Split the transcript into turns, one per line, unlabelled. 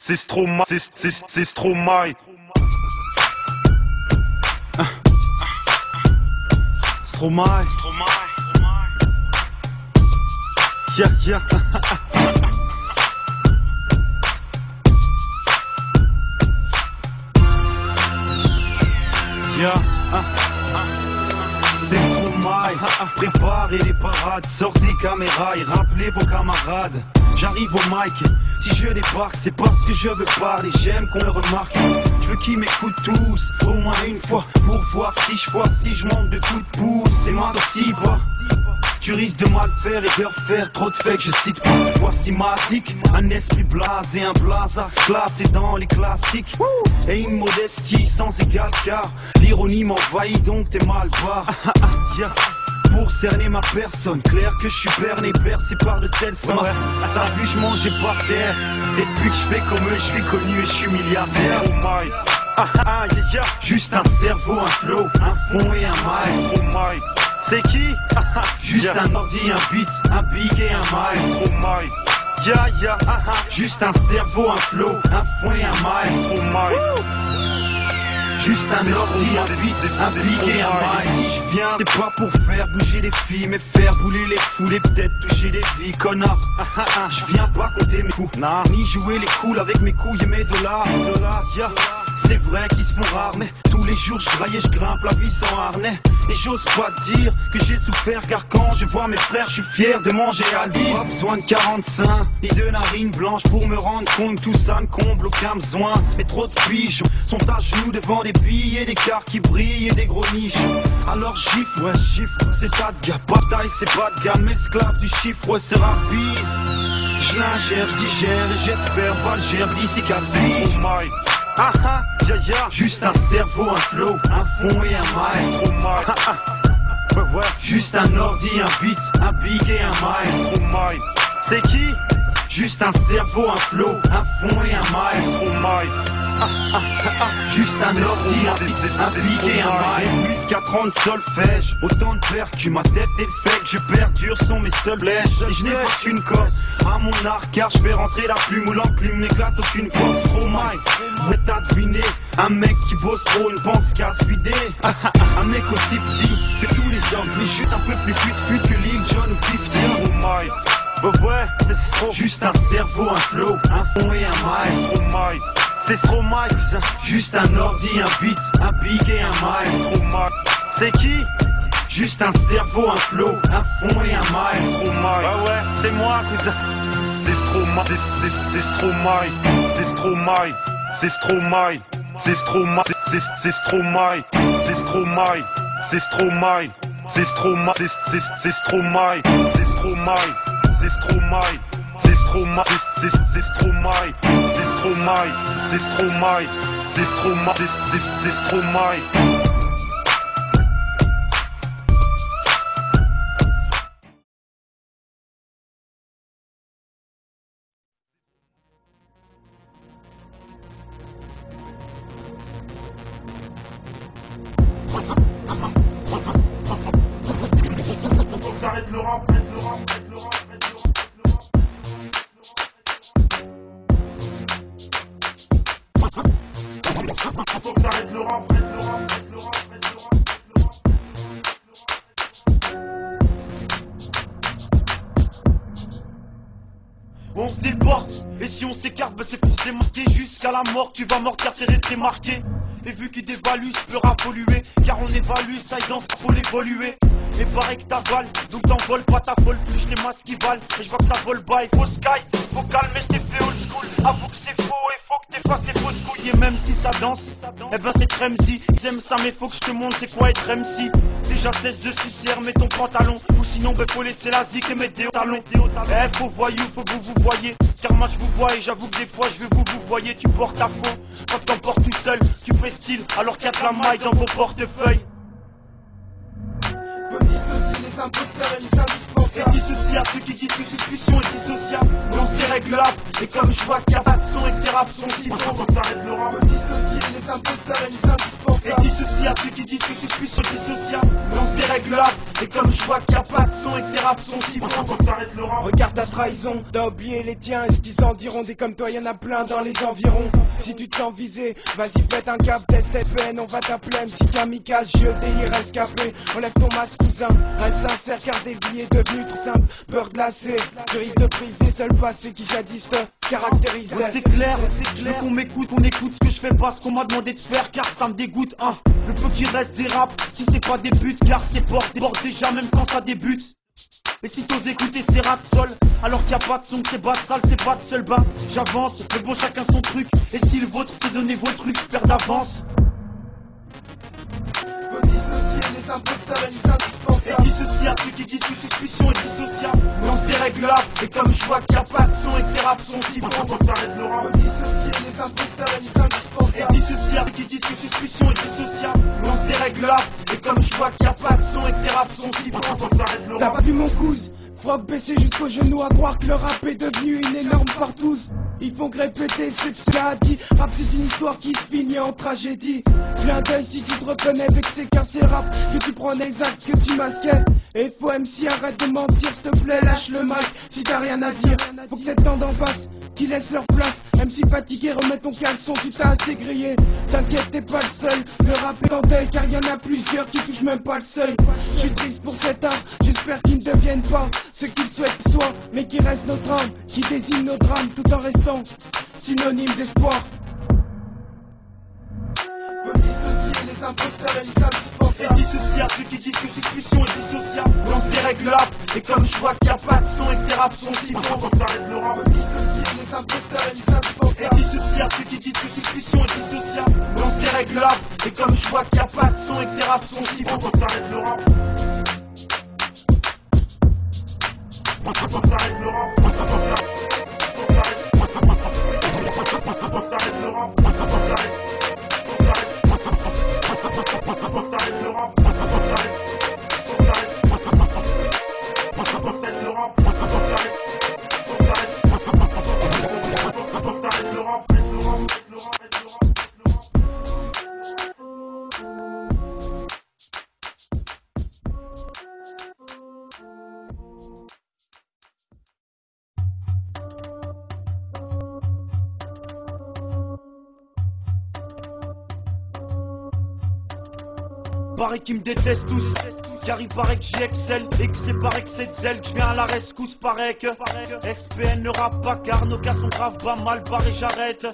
C'est Stromae, c'est Stromae.
Stromae. Yeah, yeah. Yeah. C'est Stromae. Préparez les parades, sortez caméras et rappelez vos camarades. J'arrive au mic, si je débarque c'est parce que je veux parler, j'aime qu'on me remarque. Je veux qu'ils m'écoutent tous, au moins une fois, pour voir si je manque de coups de pouce. C'est moi aussi pas. Tu risques de mal faire et de refaire trop de faits que je cite pas. Voici Mazik, un esprit blasé, un blaza classé dans les classiques. Et une modestie sans égal car l'ironie m'envahit donc t'es mal barre. Yeah. Pour cerner ma personne, clair que je suis berné, bercé par de tels sons. T'as vu je mangeais par terre, et depuis que je fais comme eux, je suis connu et je suis milliardaire. Juste un cerveau, un flow, un fond et un mic. C'est qui? Juste un ordi, un beat, un big et un mic. Juste un cerveau, un flow, un fond et un mic. Juste un ordi, un beat, un big et un mic. Si je viens, c'est pas pour faire bouger les filles, mais faire bouler les foules et peut-être toucher les vies, connard. Je viens pas compter mes coups, ni jouer les cools avec mes couilles et mes dollars. C'est vrai qu'ils se font rares, mais tous les jours je graille et je grimpe la vie sans harnais. Et j'ose pas te dire que j'ai souffert, car quand je vois mes frères, je suis fier de manger Aldi. Pas besoin de 45 ni de narines blanches pour me rendre compte que tout ça ne comble aucun besoin. Mais trop de piges sont à genoux devant des billets, des cars qui brillent et des gros niches. Alors gifle, ouais gifle, c'est tas de gars, bataille c'est pas de gamme, esclave du chiffre, ouais c'est rapide. Je l'ingère, je digère et j'espère pas le gère d'ici 4 piges. Juste un cerveau, un flow, un fond et un mic. Juste un ordi, un beat, un big et un mic. C'est qui? Juste un cerveau, un flow, un fond et un mic. Juste un ordi, un beat, un big et un mic. 4 ans de solfège, autant de percus, ma tête et le fait que je perdure sont mes seuls blèches. Et je n'ai pas qu'une corde à mon arc car je fais rentrer la plume où l'enclume n'éclate aucune corde. Stromae, ouais t'as deviné, un mec qui bosse trop, une pense qu'à se vider. Un mec aussi petit que tous les hommes, mais juste un peu plus fut que Lil Jon ou 50. Ouais, c'est Stromae. Juste un cerveau, un flow, un fond et un mic. C'est Stromae, juste un ordi, un beat, un big et un mic. C'est qui? Juste un cerveau, un flow, un fond et un mic. Ah ouais, c'est moi, cousin.
C'est Stromae, c'est Stromae, c'est Stromae, c'est Stromae, c'est Stromae, c'est Stromae, c'est Stromae, c'est Stromae, c'est Stromae, c'est Stromae, c'est Stromae, c'est Stromae. C'est Stromae, c'est Stromae, c'est Stromae, c'est Stromae, c'est Stromae, c'est Stromae. J'arrête le rap, faut que j'arrête le rap,
On se déporte, et si on s'écarte, bah c'est pour se démarquer. Jusqu'à la mort, tu vas mort car t'es resté marqué. Et vu qu'il dévalue, je peux raffoluer. Car on évalue, ça y danse, faut l'évoluer. Et pareil que t'avales, donc t'envoles pas ta folle plus les masques qui valent. Et je vois que ça vole bas, il faut sky, faut calmer, j't'ai fait old school. Avoue que c'est faux et faut que t'effaces ces fausses couilles. Et même si ça danse, eh ben c'est Tremzy. Ils aiment ça mais faut que je te montre c'est quoi être MC. Déjà cesse de sucer, mets ton pantalon. Ou sinon ben faut laisser la zik et mettre des talons. Eh faut voyou, faut que vous voyez. Car moi je vous vois et j'avoue que des fois je veux vous voyez. Tu portes à fond, quand t'emportes tout seul. Tu fais style alors qu'il y a de la maille dans vos portefeuilles.
Faut dissocier les imposteurs et les indispensables.
Et dissocier à ceux qui disent que suspicion est dissociable. Non c'est réglable. Et comme je vois qu'il y a pas de son et que tes raps sont si trop, faut que t'arrêtes le rap.
Faut dissocier les imposteurs et les indispensables.
Et dissocier à ceux qui disent que suspicion est dissociable. Non c'est réglable. Et comme je vois qu'il y a pas de son et que tes raps sont si bons, faut que t'arrêtes le rap.
Regarde ta trahison, t'as oublié les tiens et ce qu'ils en diront. Des comme toi, y'en a plein dans les environs. Si tu te sens visé, vas-y pète un cap, test FN, on va t'appeler MC Kamikaze, je délire rescapé. Enlève ton masque cousin, reste sincère car des billets devenus trop simples. Peur glacée, tu risques de briser seul passé qui jadis te caractérisait.
Ouais, c'est clair, je veux qu'on m'écoute, qu'on écoute ce que je fais pas, ce qu'on m'a demandé de faire car ça me dégoûte, hein. Le peu qui reste des raps, si c'est pas des buts car c'est déborde déjà même quand ça débute. Et si t'oses écouter ces rats de sol, alors qu'il y a pas de son, c'est pas de salle, c'est pas de seul bas. J'avance, mais bon chacun son truc. Et si le vôtre c'est donner vos trucs, je perds d'avance.
Faut dissocier les imposteurs et les
Et
indispensables.
dissocier à ceux qui disent que suspicion est dissociable. Lance des règles là, et comme je vois qu'il y a pas de son et que tes raps sont si bons, faut que t'arrêtes le rap.
Faut dissocier les imposteurs et les
Et
indispensables.
dissocier à ceux qui disent que suspicion est dissociable. Lance des règles là, et comme je vois qu'il y a pas de son et que tes raps sont si bons, faut que t'arrêtes le
T'as
rap.
pas vu mon cousin, froc baissé jusqu'au genou à croire que le rap est devenu une énorme partouze. Ils font que répéter, c'est ce qu'a dit. Rap c'est une histoire qui se finit en tragédie. Clin d'œil si tu te reconnais avec ces cassés rap. Que tu prenais les actes que tu masquais. Et faut MC arrête de mentir s'il te plaît, lâche le mic si t'as rien à dire. Faut que cette tendance passe, qui laisse leur place. MC fatigué, remets ton caleçon, tu t'as assez grillé. T'inquiète, t'es pas le seul. Le rap est en deuil car y en a plusieurs qui touchent même pas le seuil. Je suis triste pour cet art, j'espère qu'ils ne deviennent pas ce qu'ils souhaitent soit, mais qui reste notre âme, qui désigne nos drames tout en restant synonyme d'espoir. Faut dissocier les imposteurs et les
Et
indispensables.
dissocier à ceux qui disent que suspicion est dissociable. Lance des règles là, et comme je vois qu'il y a pas de son et que tes raps sont si bons, faut que t'arrêtes le rap.
Faut dissocier les imposteurs et les
Et
indispensables.
dissocier à ceux qui disent que suspicion est dissociable. Lance des règles là, et comme je vois qu'il y a pas de son et que tes raps sont si bons, faut que t'arêtes le rap. Faut que t'arrêtes le rap. Faut que t'arrêtes le rap. Paraît qu'ils me détestent tous, car il paraît que j'excelle et que c'est pareil que c'est de zèle que je viens à la rescousse. Paraît que SPN ne rappe pas car nos cas sont grave pas mal barrés, j'arrête.